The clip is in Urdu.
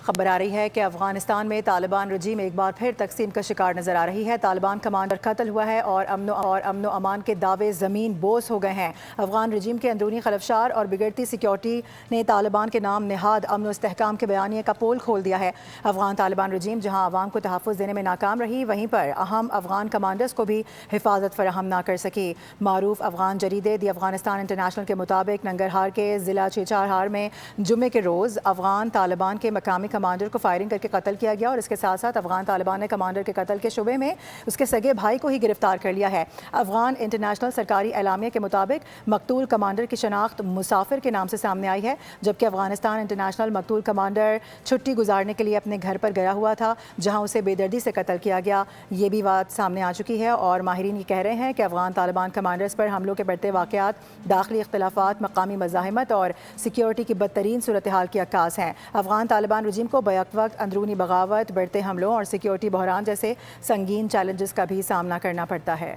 خبر آ رہی ہے کہ افغانستان میں طالبان رجیم ایک بار پھر تقسیم کا شکار نظر آ رہی ہے۔ طالبان کمانڈر قتل ہوا ہے اور امن و امان کے دعوے زمین بوس ہو گئے ہیں۔ افغان رجیم کے اندرونی خلفشار اور بگڑتی سیکیورٹی نے طالبان کے نام نہاد امن و استحکام کے بیانیے کا پول کھول دیا ہے۔ افغان طالبان رجیم جہاں عوام کو تحفظ دینے میں ناکام رہی، وہیں پر اہم افغان کمانڈرز کو بھی حفاظت فراہم نہ کر سکی۔ معروف افغان جریدے دی افغانستان انٹرنیشنل کے مطابق ننگرہار کے ضلع چیچاہار میں جمعے کے روز افغان طالبان کے مقامی کمانڈر کو فائرنگ کر کے قتل کیا گیا اور اس کے ساتھ ساتھ افغان طالبان نے کمانڈر کے قتل کے شبے میں اس کے سگے بھائی کو ہی گرفتار کر لیا ہے۔ افغان انٹرنیشنل سرکاری اعلامیہ کے مطابق مقتول کمانڈر کی شناخت مسافر کے نام سے سامنے آئی ہے، جبکہ افغانستان انٹرنیشنل مقتول کمانڈر چھٹی گزارنے کے لیے اپنے گھر پر گیا ہوا تھا، جہاں اسے بے دردی سے قتل کیا گیا۔ یہ بھی بات سامنے آ چکی ہے اور ماہرین یہ کہہ رہے ہیں کہ افغان طالبان کمانڈرز پر حملوں کے بڑھتے واقعات داخلی اختلافات، مقامی مزاحمت اور سیکیورٹی کی بدترین صورتحال کی عکاس ہیں۔ افغان طالبان رجیم کو بیک وقت اندرونی بغاوت، بڑھتے حملوں اور سیکیورٹی بحران جیسے سنگین چیلنجز کا بھی سامنا کرنا پڑتا ہے۔